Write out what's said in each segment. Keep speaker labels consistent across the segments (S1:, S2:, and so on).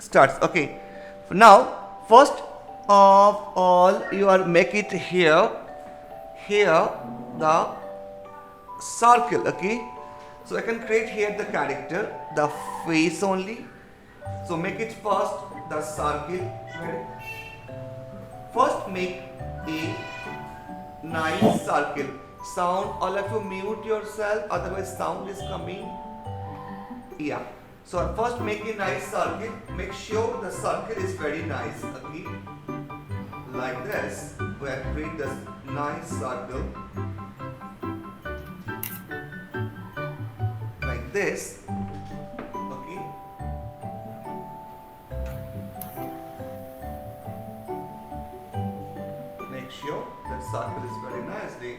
S1: starts. Okay, now first of all you are make it here the circle. Okay, so I can create here the character, the face only. So make it first the circle. Ready? First make a nice circle. Sound, all of you mute yourself, otherwise sound is coming. Yeah. So first make a nice circle. Make sure the circle is very nice. Okay. Like this. We have create this nice circle. Like this. Okay. Make sure that circle is very nicely.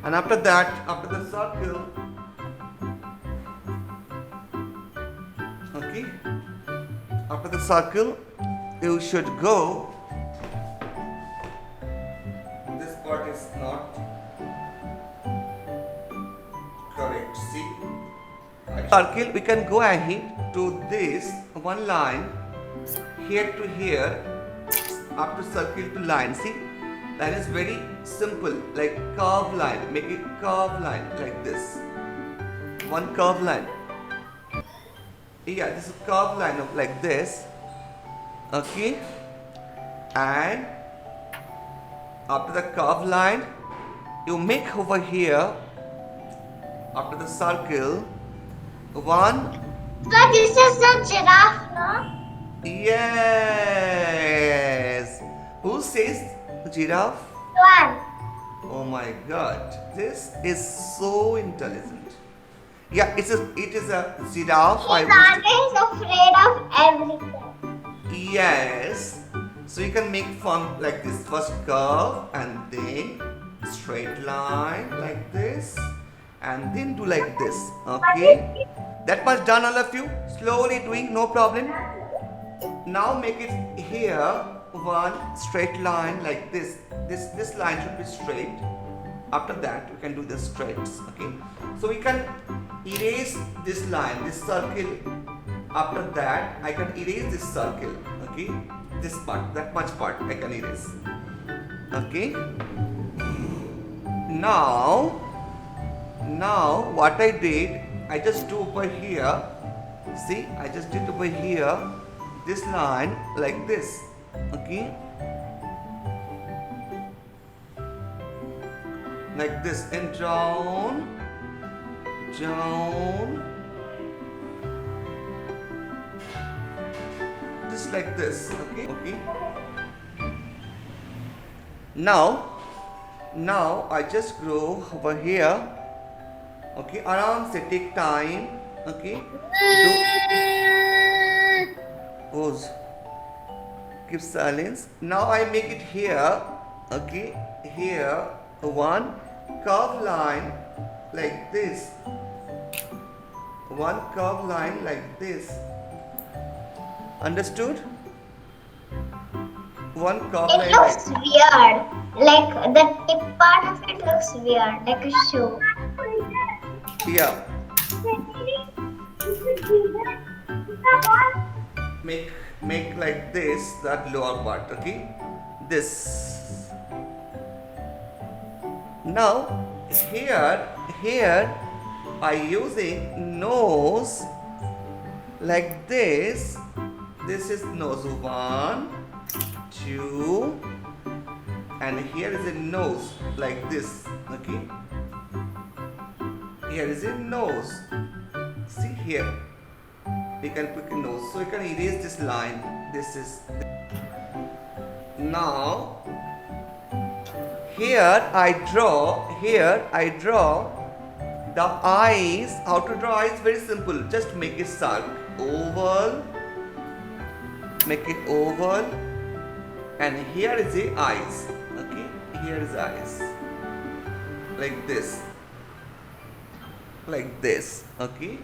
S1: And after that, after the circle, okay, after the circle, you should go. This part is not correct. See, circle, we can go ahead to this one line here to here, after circle to line. See, line is very simple, like curve line. Make it curve line like this. One curve line. Yeah, this is curve line of like this. Okay, and after the curve line, you make over here after the circle one.
S2: So this is the giraffe, no?
S1: Yes. Who says giraffe?
S2: One.
S1: Oh my God, this is so intelligent. Yeah, it is a giraffe.
S2: He's always afraid of everything.
S1: Yes. So you can make form like this. First curve and then straight line like this, and then do like this. Okay. That much done, all of you. Slowly doing, no problem. Now make it here one straight line like this. This line should be straight. After that we can do the straights. Okay, so we can erase this line, this circle. After that I can erase this circle. Okay, this part, that much part I can erase. Okay, now what I did, I just do over here. See, I just did over here this line like this. Okay, like this, and down, just like this. Okay, okay. Now I just go over here. Okay, aram se take time. Okay, pause, keep silence. Now I make it here. Okay, here one curve line like this, one curve line like this. Understood? One curve
S2: It
S1: line
S2: looks
S1: like,
S2: weird. Like the tip part of it looks weird, like a shoe.
S1: yeah. Make like this, that lower part. Okay, this. Now here I using nose like this. This is nose, one, two, and here is a nose like this. Okay, here is a nose. See here, you can put a nose, so you can erase this line. This is now. Here I draw the eyes. How to draw eyes? Very simple. Just make it circle, oval. Make it oval, and here is the eyes. Okay, here is eyes. Like this. Like this. Okay.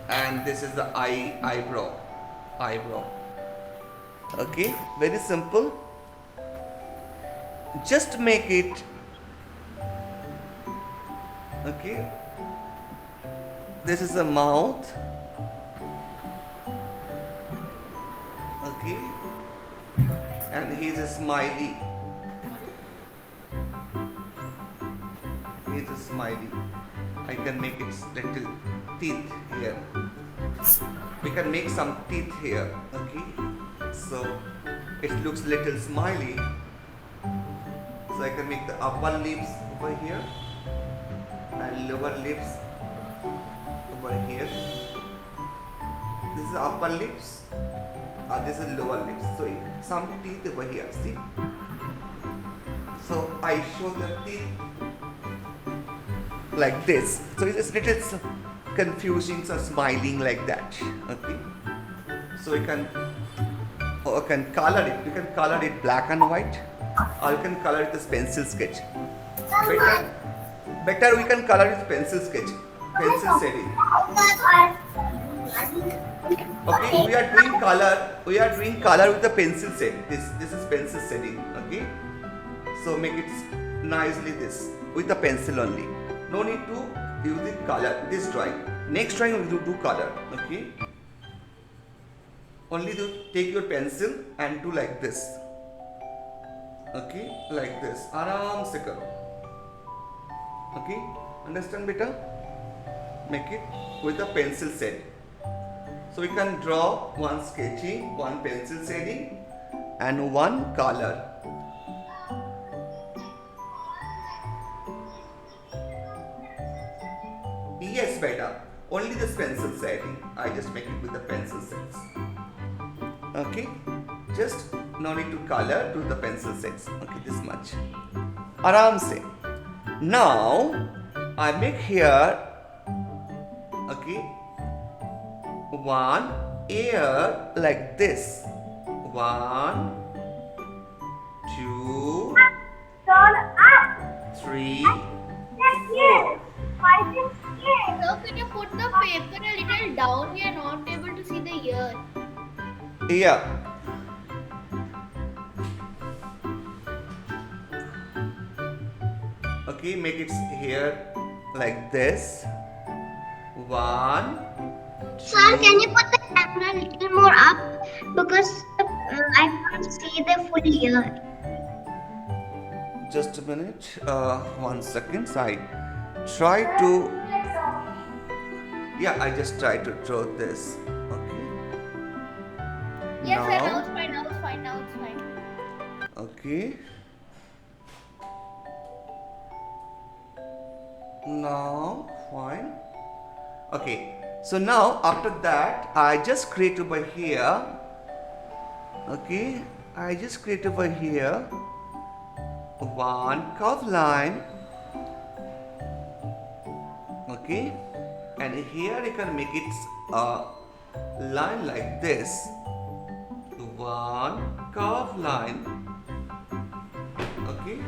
S1: And this is the eyebrow. Okay, very simple. Just make it Okay, this is the mouth. Okay, and he's a smiley. He's a smiley. I can make its little teeth here. We can make some teeth here. Okay, so it looks little smiley. So I can make the upper lips over here and lower lips over here. This is upper lips. This is lower lips. So some teeth over here. See. So I show the teeth like this. So it's little confusing, so smiling like that. Okay. So you can color it. You can color it black and white, or you can color it with pencil sketch. Better we can color it pencil sketch, pencil shading. Okay, we are doing color. We are doing color with the pencil set. This is pencil shading. Okay, so make it nicely this with the pencil only. No need to use the color. This drawing. Next drawing we will do color. Okay. Only take your pencil and do like this. Okay, like this. आराम से करो. Okay, understand beta? Make it with a pencil set. So we can draw one sketching, one pencil shading, and one color. Yes, beta. Only this pencil shading. I just make it with the pencil sets. Okay, just no need to color to the pencil sets. Okay, this much. Aram se. Now I make here. Okay, one ear like this. 1, 2, 3, 4.
S2: So can you put the paper a little down? We are not able to see the ear.
S1: Yeah. Okay, make it here like this. 1, 2.
S2: Sir, can you put the camera a little more up? Because I can't see the full ear.
S1: Just a minute. 1 second. I try to. Yeah, I just try to draw this. Okay.
S2: Yes, sir, now
S1: Now.
S2: it's fine, now it's fine, now it's fine.
S1: Okay. Now, fine. Okay. So now after that, I just create over here. Okay. I just create over here one curved line. Okay. And here you can make it a line like this. One curved line. Okay,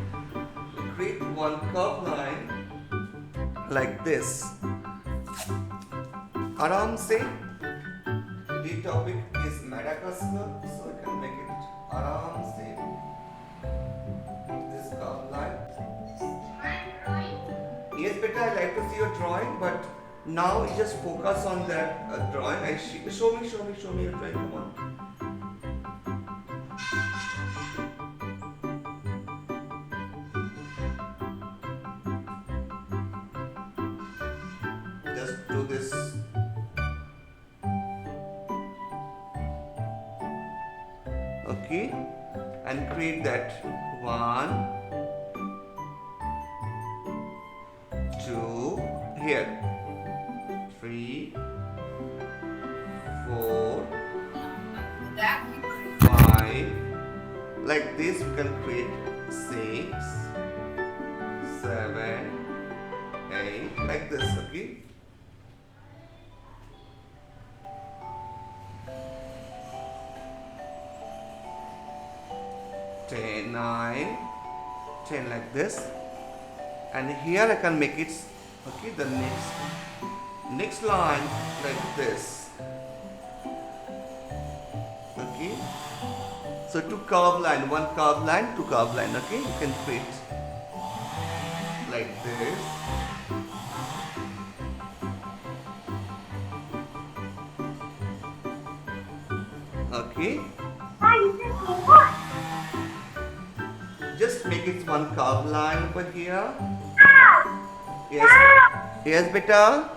S1: create one curved line like this. Aram se. The topic is Madagascar, so you can make it Aram se. This curved line. Yes, beta, I like to see your drawing, but now you just focus on that drawing. Show me your drawing. Come on. Just do this. Okay, and create that 1, 2, here 3, 4, 5. Like this, we can create 6, 7, 8. Like this, okay. 10, 9, 10 like this, and here I can make it. Okay, the next line like this. Okay, so two curved line, one curved line, two curved line. Okay, you can create like this, Okay,
S2: Dad, is it over?
S1: just make it one curved line over here.
S2: Ow!
S1: Yes,
S2: Ow!
S1: yes, beta.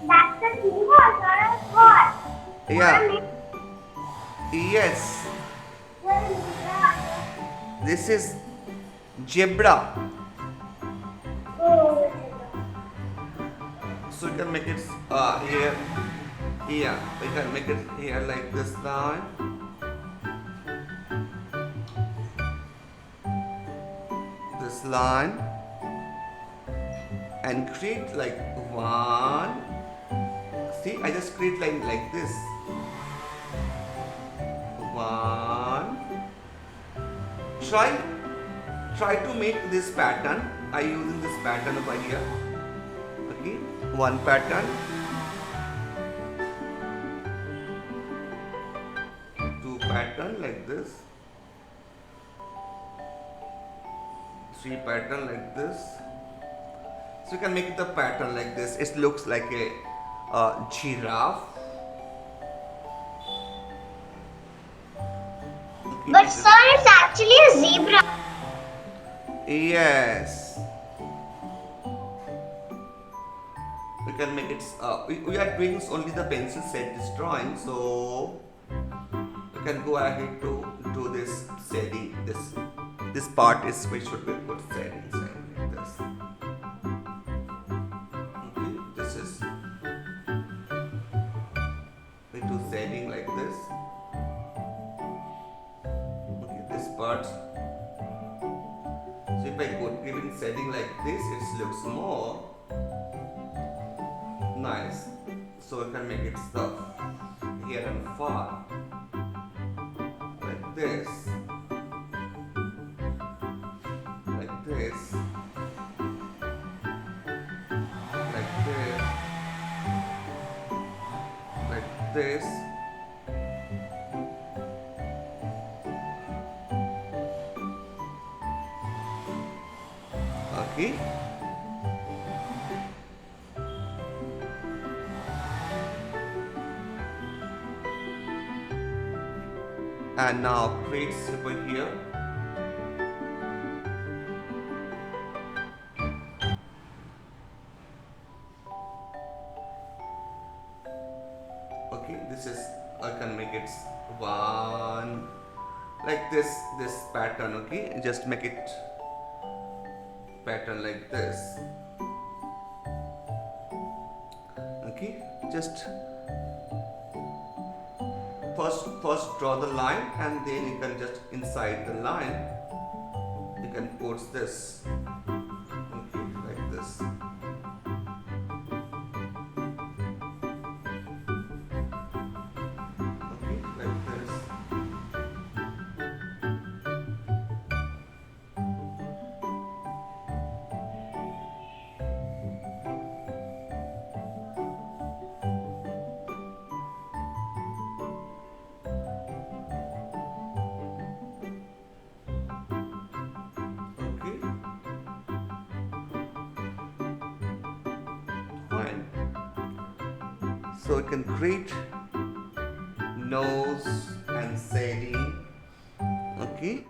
S2: That's a seahorse or a what?
S1: Yeah, yes.
S2: What is that?
S1: This is zebra.
S2: Oh.
S1: So you can make it here. Here, we can make it here like this line. This line. And create like one. See, I just create line like this. One. Try to make this pattern. I using this pattern over here. Okay, one pattern. Two pattern like this. Three pattern like this. So you can make the pattern like this. It looks like a giraffe. Okay,
S2: But sir, it's actually a zebra.
S1: yes. We can make it. We are doing only the pencil set this drawing, so we can go ahead to do this shading. This part is we should be put shading inside like this. Okay, this is we do shading like this. Okay, this part. So if I go giving shading like this, it looks more nice. So we can make it stuff here and far like this, like this, like this, like this. Okay. And now create over here. Okay, this is I can make it one like this pattern. Okay, just make it pattern like this. Okay, just first draw the line, and then you can just inside the line you can put this. Okay, like this. Okay, like this. Okay, fine. So you can create nose and shading. Okay.